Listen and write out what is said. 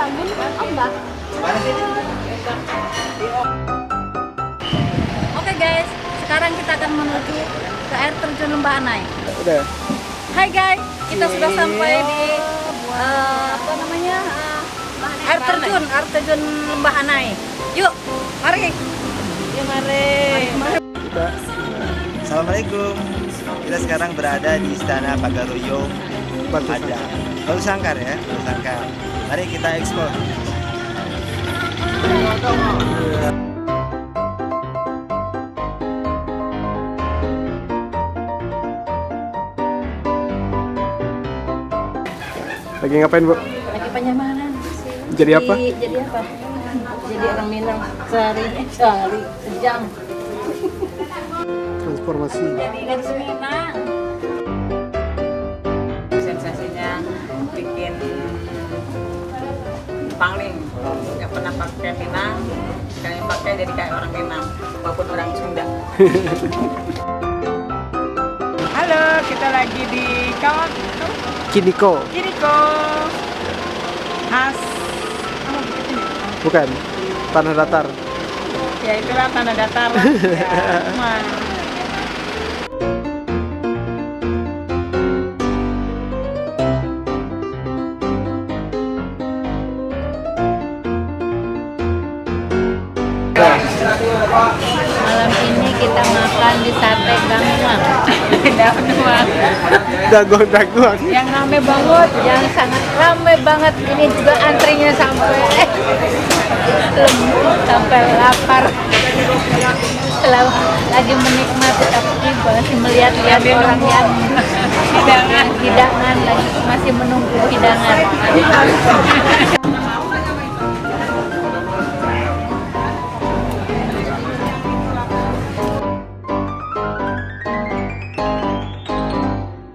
Oke guys, sekarang kita akan menuju ke air terjun Lembah Anai. Udah. Hai guys, kita sudah sampai di air terjun Lembah Anai. Yuk, mari. Ya mari. Assalamualaikum. Kita sekarang berada di Istana Pagaruyung. Ada Batu Sangkar ya, Batu Sangkar. Mari kita eksplor. Lagi ngapain, Bu? Lagi penyamanan. Jadi apa? Jadi apa? Jadi orang Minang sehari sejam. Transformasi. Jadi gadis Minang. Sensasinya bikin pangling, nggak pernah pakai Minang, sekali pakai jadi kayak orang Minang walaupun orang Sunda. Halo, kita lagi di kawan Kiniko. Kiriko khas Bukan. Tanah datar. ya itulah tanah datar lah. Ya, aman. Malam ini kita makan di sate gangguan. Daguang. Yang rame banget. Yang sangat ramai banget. Ini juga antrinya sampai lembut, sampai lapar. Setelah lagi menikmati tapi masih melihat-lihat orang yang hidangan lagi masih menunggu hidangan.